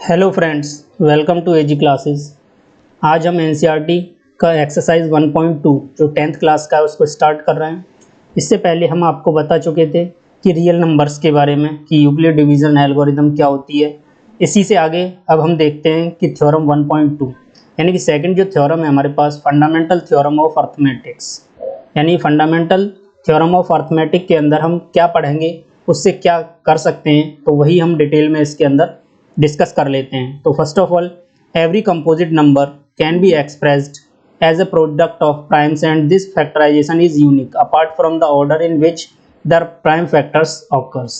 Hello friends, welcome to AG classes. आज हम NCERT का एक्सरसाइज 1.2 जो 10th क्लास का है उसको स्टार्ट कर रहे हैं। इससे पहले हम आपको बता चुके थे कि रियल नंबर्स के बारे में कि यूक्लिड डिवीजन एल्गोरिदम क्या होती है। इसी से आगे अब हम देखते हैं कि थ्योरम 1.2 यानी कि सेकंड जो थ्योरम है हमारे पास, फंडामेंटल थ्योरम ऑफ अर्थमेटिक्स। यानी फंडामेंटल थ्योरम ऑफ अर्थमेटिक के अंदर हम क्या पढ़ेंगे, उससे क्या कर सकते हैं, तो वही हम डिटेल में इसके अंदर डिस्कस कर लेते हैं। तो first of all, every composite number can be expressed as a product of primes and this factorization is unique apart from the order in which the prime factors occurs.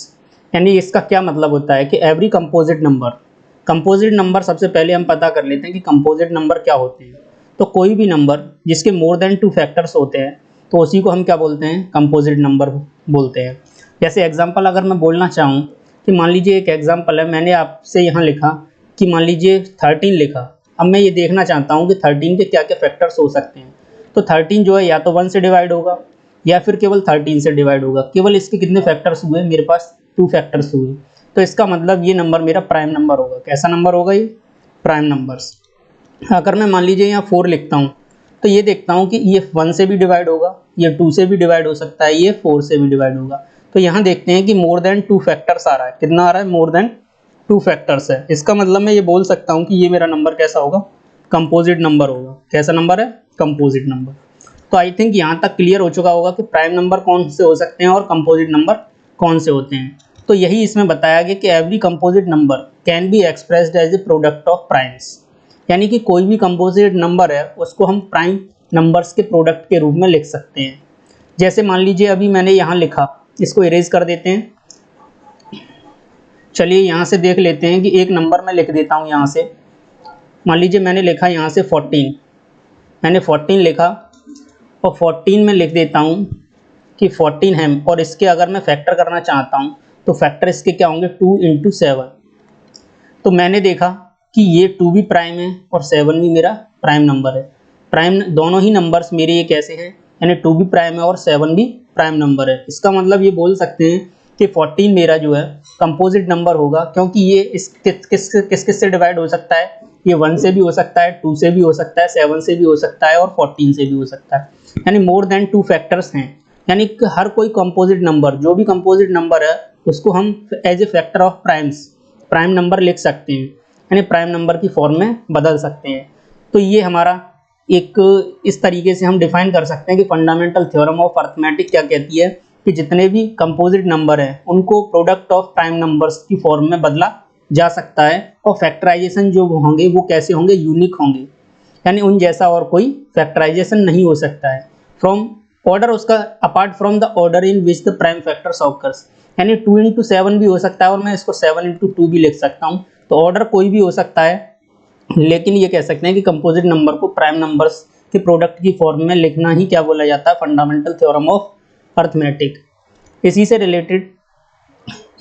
यानी इसका क्या मतलब होता है कि एवरी कंपोजिट नंबर सबसे पहले हम पता कर लेते हैं कि कंपोजिट नंबर क्या होते हैं। तो कोई भी नंबर जिसके मोर देन 2 फैक्टर्स होते हैं तो उसी को हम क्या बोलते हैं, कंपोजिट नंबर बोलते हैं। जैसे एग्जांपल अगर मैं बोलना चाहूँ कि मान लीजिए एक एग्जांपल है, मैंने आपसे यहाँ लिखा कि मान लीजिए 13 लिखा। अब मैं ये देखना चाहता हूँ कि 13 के क्या क्या फैक्टर्स हो सकते हैं। तो 13 जो है या तो 1 से डिवाइड होगा या फिर केवल 13 से डिवाइड होगा। केवल इसके कितने फैक्टर्स हुए, मेरे पास 2 फैक्टर्स हुए। तो इसका मतलब ये नंबर मेरा प्राइम नंबर होगा। कैसा नंबर होगा ये? Prime numbers. अगर मैं मान लीजिए यहाँ 4 लिखता हूँ तो ये देखता हूँ कि ये 1 से भी डिवाइड होगा, ये 2 से भी डिवाइड हो सकता है, ये 4 से भी डिवाइड होगा। तो यहाँ देखते हैं कि मोर देन 2 फैक्टर्स आ रहा है। कितना आ रहा है? मोर देन 2 फैक्टर्स है। इसका मतलब मैं ये बोल सकता हूँ कि ये मेरा नंबर कैसा होगा? कंपोजिट नंबर होगा। कैसा नंबर है? Composite number. तो आई थिंक यहाँ तक क्लियर हो चुका होगा कि प्राइम नंबर कौन से हो सकते हैं और कंपोजिट नंबर कौन से होते हैं। तो यही इसमें बताया गया कि every composite number can be expressed as a product of primes. यानी कि कोई भी कंपोजिट नंबर है उसको हम प्राइम नंबर्स के प्रोडक्ट के रूप में लिख सकते हैं। जैसे मान लीजिए अभी मैंने यहाँ लिखा, इसको इरेज कर देते हैं। चलिए यहाँ से देख लेते हैं कि एक नंबर मैं लिख देता हूँ यहाँ से। मान लीजिए मैंने लिखा यहाँ से 14, मैंने 14 लिखा और 14 में लिख देता हूँ कि 14 है। और इसके अगर मैं फैक्टर करना चाहता हूँ तो फैक्टर इसके क्या होंगे? 2 × 7। तो मैंने देखा कि ये 2 भी प्राइम है और 7 भी मेरा प्राइम नंबर है। प्राइम दोनों ही नंबर्स मेरे ये कैसे हैं, यानी 2 भी प्राइम है और 7 भी प्राइम नंबर है। इसका मतलब ये बोल सकते हैं कि 14 मेरा जो है कंपोजिट नंबर होगा, क्योंकि ये किस से डिवाइड हो सकता है? ये 1 से भी हो सकता है, 2 से भी हो सकता है, 7 से भी हो सकता है और 14 से भी हो सकता है। यानी मोर देन 2 फैक्टर्स हैं। यानी कि हर कोई कंपोजिट नंबर, जो भी कंपोजिट नंबर है उसको हम as a factor of prime number लिख सकते हैं, यानी प्राइम नंबर की फॉर्म में बदल सकते हैं। तो ये हमारा एक इस तरीके से हम डिफाइन कर सकते हैं कि फंडामेंटल थ्योरम ऑफ अर्थमेटिक क्या कहती है कि जितने भी कंपोजिट नंबर हैं उनको प्रोडक्ट ऑफ प्राइम नंबर्स की फॉर्म में बदला जा सकता है। और फैक्टराइजेशन जो होंगे वो कैसे होंगे? यूनिक होंगे, यानी उन जैसा और कोई फैक्टराइजेशन नहीं हो सकता है। फ्रॉम ऑर्डर उसका apart from the order in which the prime factors occurs. यानी 2 × 7 भी हो सकता है और मैं इसको 7 × 2 भी लिख सकता हूँ। तो ऑर्डर कोई भी हो सकता है, लेकिन ये कह सकते हैं कि कंपोजिट नंबर को प्राइम नंबर्स के प्रोडक्ट की फॉर्म में लिखना ही क्या बोला जाता है? Fundamental theorem of arithmetic. इसी से रिलेटेड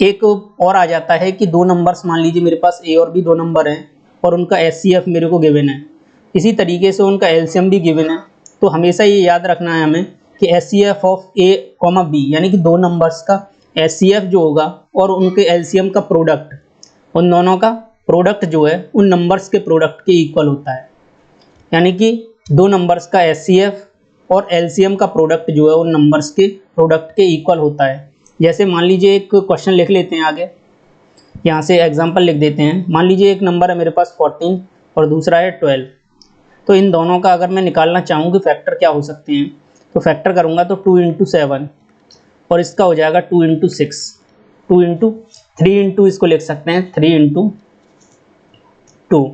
एक और आ जाता है कि 2 नंबर्स, मान लीजिए मेरे पास ए और बी 2 नंबर हैं और उनका एचसीएफ मेरे को गिवन है। इसी तरीके से उनका एलसीएम भी गिवन है। तो हमेशा ये याद रखना है हमें कि एचसीएफ ऑफ ए, बी, यानी कि 2 नंबर्स का एचसीएफ जो होगा और उनके एलसीएम का प्रोडक्ट, उन दोनों का प्रोडक्ट जो है उन नंबर्स के प्रोडक्ट के इक्वल होता है। यानी कि 2 नंबर्स का एचसीएफ और एलसीएम का प्रोडक्ट जो है उन नंबर्स के प्रोडक्ट के इक्वल होता है। जैसे मान लीजिए एक क्वेश्चन लिख लेते हैं आगे, यहाँ से एग्जांपल लिख देते हैं। मान लीजिए एक नंबर है मेरे पास 14 और दूसरा है 12। तो इन दोनों का अगर मैं निकालना चाहूँ कि फैक्टर क्या हो सकते हैं, तो फैक्टर करूँगा तो 2 × 7 और इसका हो जाएगा 2 × 6, 2 × 3 × इसको लिख सकते हैं 3 × 2।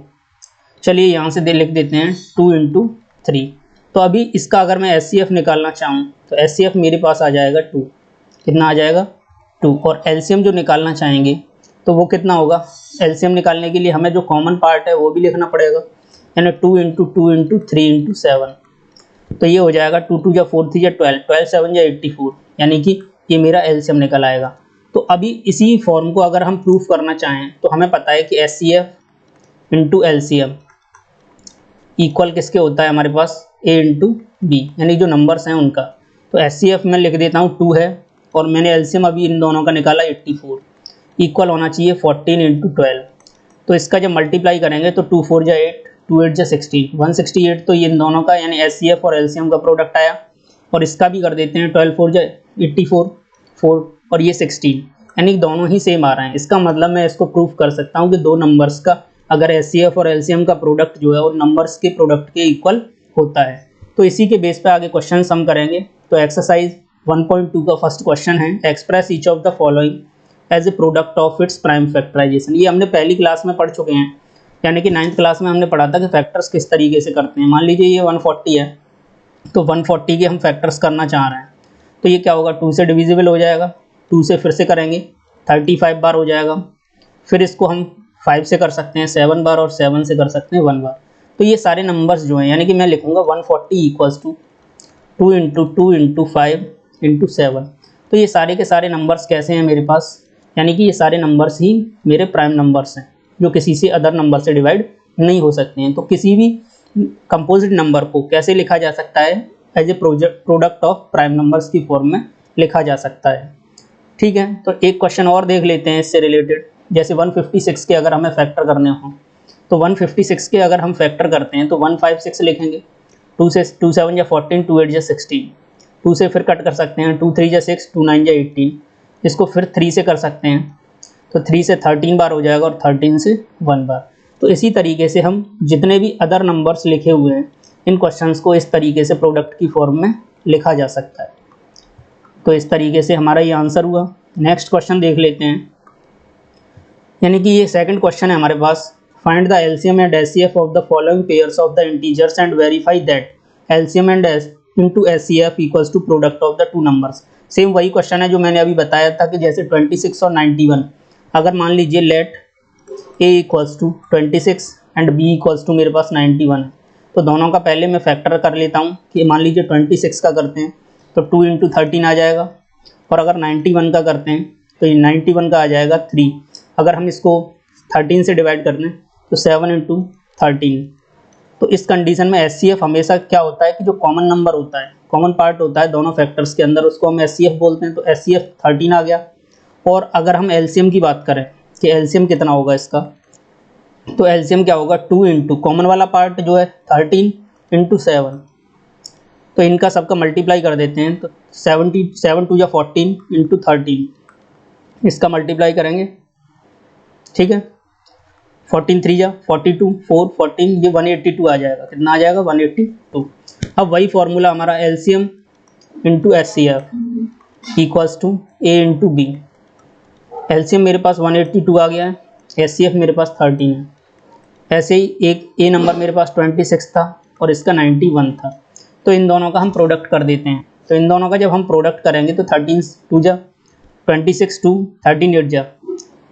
चलिए यहाँ से लिख देते हैं 2 × 3। तो अभी इसका अगर मैं एचसीएफ निकालना चाहूँ तो एचसीएफ मेरे पास आ जाएगा 2। कितना आ जाएगा? 2। और एलसीएम जो निकालना चाहेंगे तो वो कितना होगा? एलसीएम निकालने के लिए हमें जो कॉमन पार्ट है वो भी लिखना पड़ेगा, यानी 2 × 2 × 3 × 7। तो ये हो जाएगा 2 2 4 3 12, 12 7 84, यानी कि ये मेरा एलसीएम निकल आएगा। तो अभी इसी फॉर्म को अगर हम प्रूफ करना चाहें तो हमें पता है कि एचसीएफ × एलसीएम इक्वल किसके होता है हमारे पास? ए × बी, यानी जो नंबर्स हैं उनका। तो एचसीएफ में लिख देता हूँ 2 है और मैंने एलसीएम अभी इन दोनों का निकाला 84, इक्वल होना चाहिए 14 × 12। तो इसका जब मल्टीप्लाई करेंगे तो 2 4 जा 8, 2 8 जा 16, 168 तो ये इन दोनों का यानी HCF और LCM का प्रोडक्ट आया। और इसका भी कर देते हैं 12 4 जा 84, 4 और ये 16, यानी दोनों ही सेम आ रहे हैं। इसका मतलब मैं इसको प्रूफ कर सकता हूँ कि दो नंबर्स का अगर HCF और LCM का प्रोडक्ट जो है वो नंबर्स के प्रोडक्ट के इक्वल होता है। तो इसी के बेस पे आगे क्वेश्चन हम करेंगे। तो एक्सरसाइज 1.2 का फर्स्ट क्वेश्चन है, express each of the following as a product of its prime factorization. ये हमने पहली क्लास में पढ़ चुके हैं, यानी कि 9th क्लास में हमने पढ़ा था कि फैक्टर्स किस तरीके से करते हैं। मान लीजिए ये 140 है, तो 140 के हम फैक्टर्स करना चाह रहे हैं, तो ये क्या होगा, 2 से डिविजिबल हो जाएगा, 2 से फिर से करेंगे 35 बार हो जाएगा, फिर इसको हम 5 से कर सकते हैं 7 बार और 7 से कर सकते हैं 1 बार। तो ये सारे नंबर्स जो हैं, यानी कि मैं लिखूंगा 140 equals to 2 into 2 into 5 into 7। तो ये सारे के सारे नंबर्स कैसे हैं मेरे पास, यानी कि ये सारे नंबर्स ही मेरे प्राइम नंबर्स हैं जो किसी से अदर नंबर से डिवाइड नहीं हो सकते हैं। तो किसी भी कंपोजिट नंबर को कैसे लिखा जा सकता है, as a product of prime numbers की फॉर्म में लिखा जा सकता है। ठीक है, तो एक क्वेश्चन और देख लेते हैं इससे रिलेटेड। जैसे 156 के अगर हमें फैक्टर करने हो, तो 156 के अगर हम फैक्टर करते हैं तो 156 लिखेंगे, 2 से 2 7 या 14, 2 8 या 16, 2 से फिर कट कर सकते हैं 2 3 या 6, 2 9 या 18, इसको फिर 3 से कर सकते हैं, तो 3 से 13 बार हो जाएगा और 13 से 1 बार। तो इसी तरीके से हम जितने भी अदर नंबर्स लिखे हुए हैं इन क्वेश्चंस को इस तरीके से प्रोडक्ट की फॉर्म में लिखा जा सकता है। तो इस तरीके से हमारा ये आंसर हुआ। नेक्स्ट क्वेश्चन देख लेते हैं, यानी कि ये सेकंड क्वेश्चन है हमारे पास। Find the LCM and HCF of the following pairs of the integers and verify that LCM and into HCF equals to product of the two numbers. Same वही क्वेश्चन है जो मैंने अभी बताया था कि जैसे 26 और 91, अगर मान लीजिए let A equals to 26 and B equals to मेरे पास 91 है, तो दोनों का पहले मैं फैक्टर कर लेता हूँ कि मान लीजिए 26 का करते हैं तो 2 इंटू 13 आ जाएगा, और अगर 91 का करते हैं तो ये 91 का आ जाएगा 3। अगर हम इसको 13 से डिवाइड कर दें तो 7 इंटू 13। तो इस कंडीशन में एचसीएफ हमेशा क्या होता है कि जो कॉमन नंबर होता है, कॉमन पार्ट होता है दोनों फैक्टर्स के अंदर, उसको हम एचसीएफ बोलते हैं। तो एचसीएफ 13 आ गया। और अगर हम एलसीएम की बात करें कि एलसीएम कितना होगा इसका, तो एलसीएम क्या होगा, 2 इंटू कॉमन वाला पार्ट जो है 13 इंटू 7, तो इनका सबका मल्टीप्लाई कर देते हैं, तो 7 2 या 14 इंटू 13, इसका मल्टीप्लाई करेंगे। ठीक है, 14 3 या 42, 4 14, ये 182 आ जाएगा। कितना आ जाएगा, 182। अब वही फॉर्मूला हमारा LCM into HCF equals to A into B. LCM मेरे पास 182 आ गया है, एचसीएफ मेरे पास 13 है। ऐसे ही एक ए नंबर मेरे पास 26 था और इसका 91 था, तो इन दोनों का हम प्रोडक्ट कर देते हैं। तो इन दोनों का जब हम प्रोडक्ट करेंगे तो 13 2 जा 26, 2 13 8 जा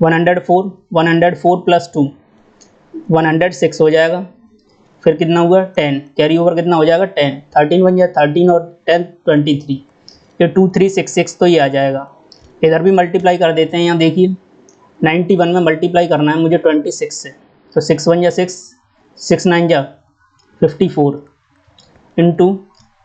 104, 104 प्लस 2 106 हो जाएगा। फिर कितना हुआ, 10, कैरी ओवर कितना हो जाएगा, 10, 13 1 या 13 और 10 23, ये 2366 तो ये आ जाएगा। इधर भी मल्टीप्लाई कर देते हैं, यहाँ देखिए 91 में मल्टीप्लाई करना है मुझे 26 से, तो 6 1 या 6, 6 9 जा 54 इंटू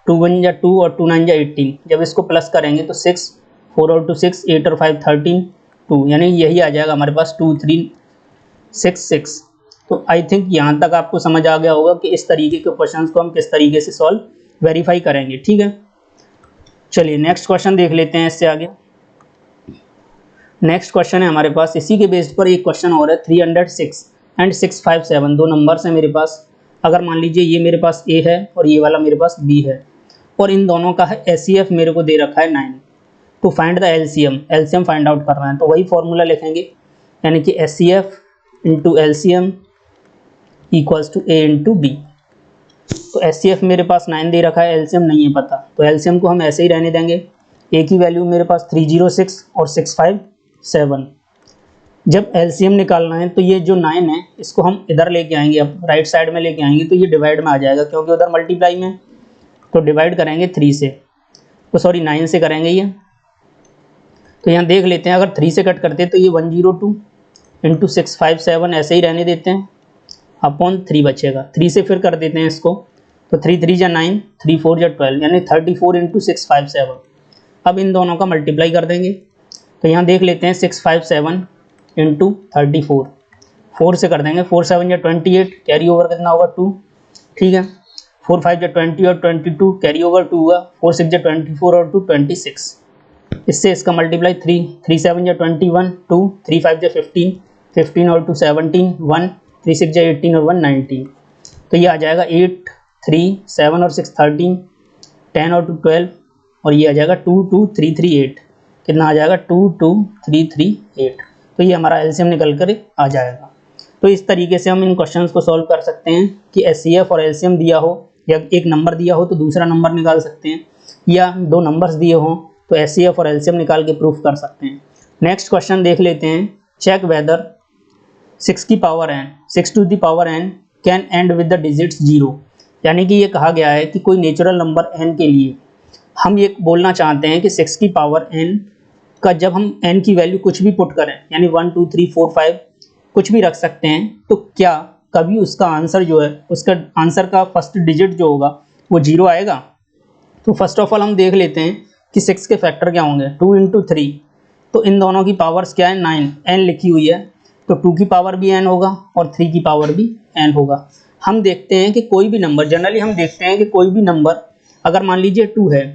2 1 या 2 और 2 9 या 18। जब इसको प्लस करेंगे तो 6 4 और 2 6, 8 और 5 13 2, यानी यही आ जाएगा हमारे पास 2 3 6 6। तो आई थिंक यहाँ तक आपको समझ आ गया होगा कि इस तरीके के क्वेश्चंस को हम किस तरीके से सॉल्व वेरीफाई करेंगे। ठीक है, चलिए नेक्स्ट क्वेश्चन देख लेते हैं इससे आगे। नेक्स्ट क्वेश्चन है हमारे पास, इसी के बेस पर एक क्वेश्चन और है। 306 एंड 657 दो नंबर्स हैं मेरे पास। अगर मान लीजिए ये मेरे पास ए है और ये वाला मेरे पास बी है, और इन दोनों का है एचसीएफ मेरे को दे रखा है 9। To find the LCM, LCM find out करना है, तो वही फॉर्मूला लिखेंगे, यानी कि HCF into LCM equals to A into B. तो एचसीएफ मेरे पास 9 दे रखा है, एलसीएम नहीं है पता, तो एलसीएम को हम ऐसे ही रहने देंगे। ए की वैल्यू मेरे पास 306 और 657। जब एलसीएम निकालना है तो ये जो 9 है इसको हम इधर लेके आएंगे, अब राइट साइड में लेके आएंगे, तो ये डिवाइड में आ जाएगा क्योंकि उधर मल्टीप्लाई में, तो डिवाइड करेंगे 3 से, तो सॉरी 9 से करेंगे ये। तो यहाँ देख लेते हैं, अगर 3 से कट करते हैं तो ये 102 इंटू 657 ऐसे ही रहने देते हैं, अपॉन 3 बचेगा। 3 से फिर कर देते हैं इसको, तो 3 3 जा 9, 3 4 जा 12, यानी 34 इंटू 657। अब इन दोनों का मल्टीप्लाई कर देंगे, तो यहाँ देख लेते हैं 657 इंटू 34, 4 से कर देंगे, 4 7 या 28, कैरी ओवर कितना होगा 2, ठीक है। 4 5 या 20 और 22, कैरी ओवर 2 हुआ, 4 6 या 24 और 2 26, इससे इसका मल्टीप्लाई 3, 3 7 या 21, 2, 3 5 या 15, 15 और 2 17, 1, 3 6 या 18 और 1 19, तो ये आ जाएगा 8 3 7 और 6 13, 10 और 2 12, और ये आ जाएगा 2 2 3 3 8, कितना आ जाएगा 2 2 3 3 8, तो ये हमारा एलसीएम निकल कर आ जाएगा। तो इस तरीके से हम इन क्वेश्चंस को सॉल्व कर सकते हैं कि एचसीएफ और एलसीएम दिया हो, या एक नंबर दिया हो तो दूसरा नंबर निकाल सकते हैं, या दो नंबर्स दिए हों तो एचसीएफ और एलसीएम निकाल के प्रूफ कर सकते हैं। नेक्स्ट क्वेश्चन देख लेते हैं, चेक वेदर 6 की power n 6 to the power n can end with the digits 0, यानी कि ये कहा गया है कि कोई नेचुरल नंबर n के लिए हम ये बोलना चाहते हैं कि 6 की पावर n का जब हम n की वैल्यू कुछ भी पुट करें, यानी 1 2 3 4 5 कुछ भी रख सकते हैं, तो क्या कभी उसका आंसर जो है, उसका आंसर का फर्स्ट डिजिट जो होगा वो 0 आएगा। तो फर्स्ट ऑफ ऑल हम देख लेते हैं कि 6 के फैक्टर क्या होंगे, 2 इंटू 3, तो इन दोनों की पावर्स क्या है 9, n लिखी हुई है, तो 2 की पावर भी n होगा और 3 की पावर भी n होगा। हम देखते हैं कि कोई भी नंबर, जनरली हम देखते हैं कि कोई भी नंबर अगर मान लीजिए 2 है,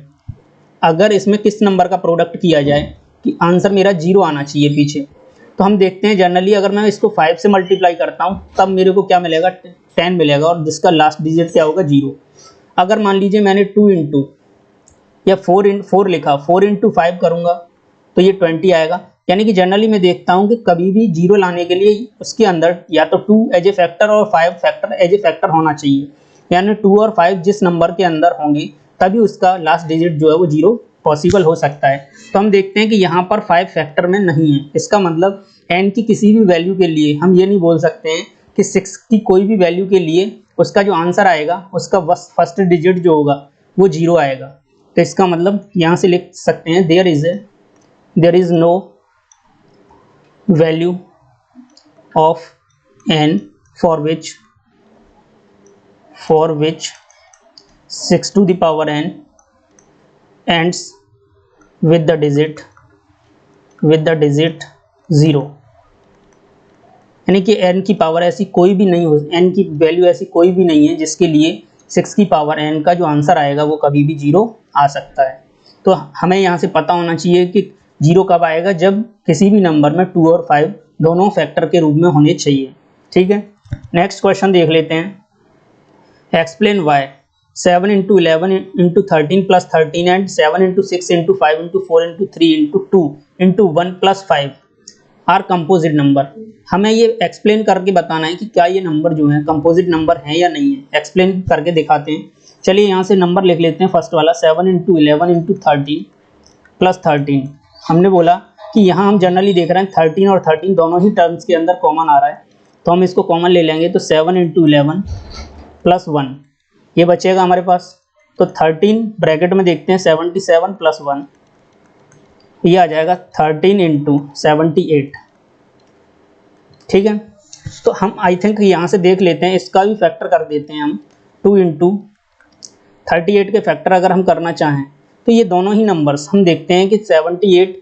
अगर इसमें किस नंबर का प्रोडक्ट किया जाए कि आंसर मेरा 0 आना चाहिए पीछे, तो हम देखते हैं जनरली अगर मैं इसको 5 से मल्टीप्लाई करता हूँ तब मेरे को क्या मिलेगा 10 मिलेगा, और जिसका लास्ट डिजिट क्या होगा 0। अगर मान लीजिए मैंने 2 इंटू या 4 लिखा, 4 इंटू 5 करूँगा तो ये 20 आएगा। यानी कि जनरली मैं देखता हूँ कि कभी भी 0 लाने के लिए उसके अंदर या तो 2 एज ए फैक्टर और 5 फैक्टर एज ए फैक्टर होना चाहिए, यानी 2 और 5 जिस नंबर के अंदर होंगे तभी उसका लास्ट डिजिट जो है वो 0 पॉसिबल हो सकता है। तो हम देखते हैं कि यहाँ पर 5 फैक्टर में नहीं है, इसका मतलब n की किसी भी वैल्यू के लिए हम ये नहीं बोल सकते हैं कि 6 की कोई भी वैल्यू के लिए उसका जो आंसर आएगा उसका फर्स्ट डिजिट जो होगा वो 0 आएगा। तो इसका मतलब यहाँ से लिख सकते हैं there is no value of n for which 6 to the power n ends with the digit 0, यानी कि n की पावर ऐसी कोई भी नहीं हो, n की वैल्यू ऐसी कोई भी नहीं है जिसके लिए 6 की पावर n का जो आंसर आएगा वो कभी भी 0 आ सकता है। तो हमें यहाँ से पता होना चाहिए कि 0 कब आएगा, जब किसी भी नंबर में 2 और 5 दोनों फैक्टर के रूप में होने चाहिए। ठीक है, नेक्स्ट क्वेश्चन देख लेते हैं, explain why 7 into 11 into 13 plus 13 and 7 into 6 into 5 into 4 into 3 into 2 into 1 plus 5 are composite number. हमें ये एक्सप्लेन करके बताना है कि क्या ये नंबर जो है कंपोजिट नंबर है या नहीं है, एक्सप्लेन करके दिखाते हैं। चलिए यहाँ से नंबर लिख लेते हैं, फर्स्ट वाला 7 into 11 into 13 plus 13। हमने बोला कि यहाँ हम जनरली देख रहे हैं 13 और 13 दोनों ही टर्म्स के अंदर कॉमन आ रहा है, तो हम इसको कॉमन ले लेंगे, तो 7 into 11 plus 1 ये बचेगा हमारे पास। तो 13 ब्रैकेट में देखते हैं 77 plus 1, ये आ जाएगा 13 into 78। ठीक है, तो हम आई थिंक यहाँ से देख लेते हैं, इसका भी फैक्टर कर देते हैं हम 2 into 38 के फैक्टर अगर हम करना चाहें तो ये दोनों ही नंबर्स हम देखते हैं कि 78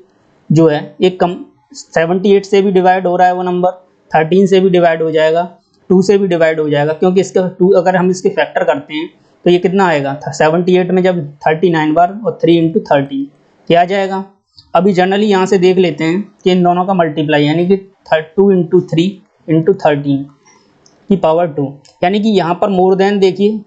जो है एक कम 78 से भी डिवाइड हो रहा है वो नंबर, 13 से भी डिवाइड हो जाएगा, 2 से भी डिवाइड हो जाएगा, क्योंकि इसका 2 अगर हम इसके फैक्टर करते हैं तो ये कितना आएगा 78 में जब 39 बार और 3 into 13 क्या आ जाएगा। अभी जनरली यहाँ से देख लेते हैं कि इन दोनों का मल्टीप्लाई, यानी कि 2 into 3 into 13 की पावर 2, यानी कि यहाँ पर मोर देन देखिए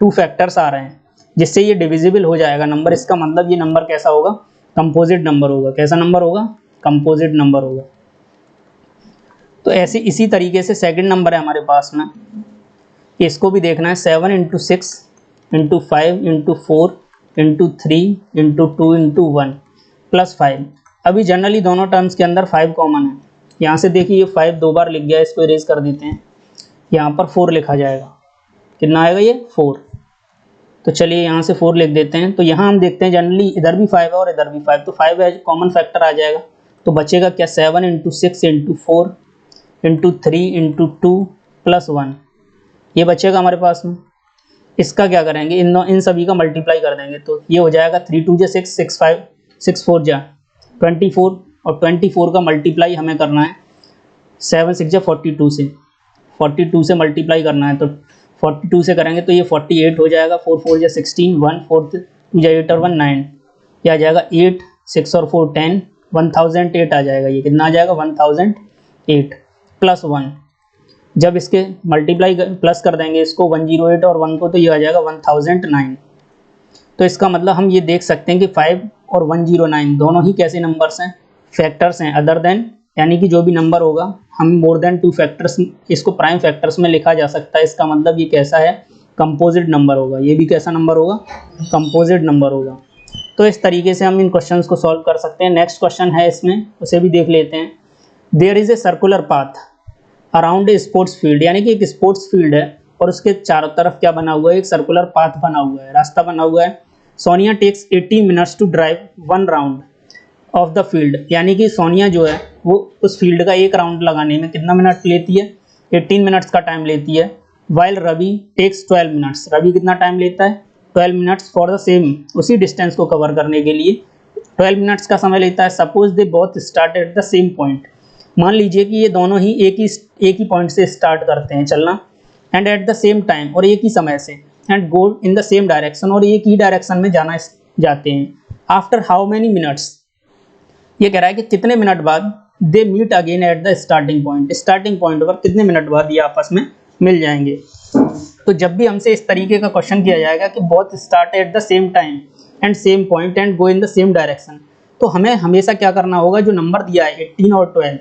2 फैक्टर्स आ रहे हैं जिससे ये डिविजिबल हो जाएगा नंबर। इसका मतलब ये नंबर कैसा होगा, कंपोजिट नंबर होगा। कैसा नंबर होगा, कंपोजिट नंबर होगा। तो ऐसे इसी तरीके से सेकंड नंबर है हमारे पास में, इसको भी देखना है 7 into 6 into 5 into 4 into 3 into 2 into 1 plus 5। अभी जनरली दोनों टर्म्स के अंदर 5 कॉमन है, यहाँ से देखिए ये 5 दो बार लिख गया, इसको इरेज कर देते हैं, यहाँ पर 4 लिखा जाएगा, कितना आएगा ये 4। तो चलिए यहाँ से 4 लिख देते हैं। तो यहाँ हम देखते हैं जनरली इधर भी 5 है और इधर भी 5, तो 5 एज कॉमन फैक्टर आ जाएगा, तो बचेगा क्या 7 into 6 into 4 into 3 into 2 plus 1, ये बचेगा हमारे पास में। इसका क्या करेंगे, इन सभी का मल्टीप्लाई कर देंगे, तो ये हो जाएगा 3 2 जा 6 6 5 6 4 जा 24, और 24 का मल्टीप्लाई हमें करना है 7 6 42 से 42 से मल्टीप्लाई करना है, तो 42 से करेंगे तो ये 48 हो जाएगा। 4 4 या 16, 1 4 2 या 8 और 1 9, यह आ जाएगा 8 6 और 4 10, 1008 आ जाएगा। ये कितना आ जाएगा 1008 प्लस 1, जब इसके मल्टीप्लाई प्लस कर देंगे इसको 108 और 1 को, तो ये आ जाएगा 1009। तो इसका मतलब हम ये देख सकते हैं कि 5 और 109 दोनों ही कैसे नंबर्स हैं, फैक्टर्स हैं अदर देन, यानी कि जो भी नंबर होगा हम मोर देन 2 फैक्टर्स इसको प्राइम फैक्टर्स में लिखा जा सकता है। इसका मतलब ये कैसा है, कंपोजिट नंबर होगा। ये भी कैसा नंबर होगा, कंपोजिट नंबर होगा। तो इस तरीके से हम इन क्वेश्चंस को सॉल्व कर सकते हैं। नेक्स्ट क्वेश्चन है इसमें, उसे भी देख लेते हैं। There is a circular path around a sports field, यानी कि एक स्पोर्ट्स फील्ड है और उसके चारों तरफ क्या बना हुआ है, एक सर्कुलर पाथ बना हुआ है, रास्ता बना हुआ है। Sonia takes 18 minutes to drive 1 round of the field, यानी कि सोनिया जो है वो उस फील्ड का एक राउंड लगाने में कितना मिनट लेती है, 18 मिनट्स का टाइम लेती है। While Ravi takes 12 minutes, Ravi कितना टाइम लेता है, 12 मिनट्स फॉर द सेम, उसी डिस्टेंस को कवर करने के लिए 12 मिनट्स का समय लेता है। Suppose they both start at the same point, मान लीजिए कि ये दोनों ही एक ही पॉइंट से स्टार्ट करते हैं चलना, and eight the same time, और एक ही समय से, and go in the same direction, और एक ही डायरेक्शन में जाते हैं। आफ्टर हाउ मैनी मिनट्स, ये कह रहा है कि कितने मिनट बाद they meet again at the starting point, starting point पर कितने मिनट बाद ये आपस में मिल जाएंगे। तो जब भी हमसे इस तरीके का क्वेश्चन किया जाएगा कि both start at the same time and same point and go in the same direction, तो हमें हमेशा क्या करना होगा, जो नंबर दिया है 18 और 12,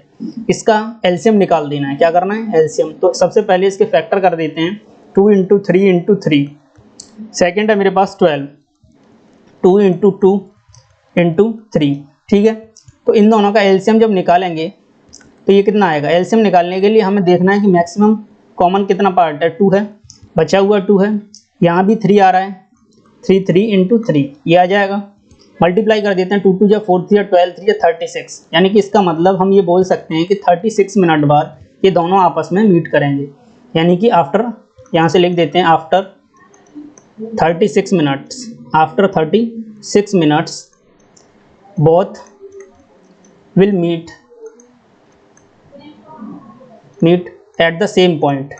इसका एलसीएम निकाल देना है। क्या करना है, एलसीएम। तो सबसे पहले इसके फैक्टर कर देते हैं, 2 × 3 × 3, सेकेंड है मेरे पास 12, 2 × 2 × 3, ठीक है। तो इन दोनों का एलसीएम जब निकालेंगे तो ये कितना आएगा। एलसीएम निकालने के लिए हमें देखना है कि मैक्सिमम कॉमन कितना पार्ट है, 2 है, बचा हुआ 2 है, यहाँ भी 3 आ रहा है, 3 3 × 3 ये आ जाएगा। मल्टीप्लाई कर देते हैं, 2 2 या 4 3 या 12 3 या 36, यानी कि इसका मतलब हम ये बोल सकते हैं कि 36 मिनट बाद ये दोनों आपस में मीट करेंगे। यानी कि आफ्टर, यहाँ से लिख देते हैं after 36 minutes, after 36 minutes both will meet at the same point,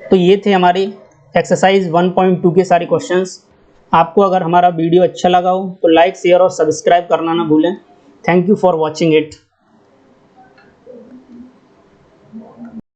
तो ये थे हमारे एक्सरसाइज 1.2 के सारे क्वेश्चंस। आपको अगर हमारा वीडियो अच्छा लगा हो तो लाइक शेयर और सब्सक्राइब करना ना भूलें। Thank you for watching it.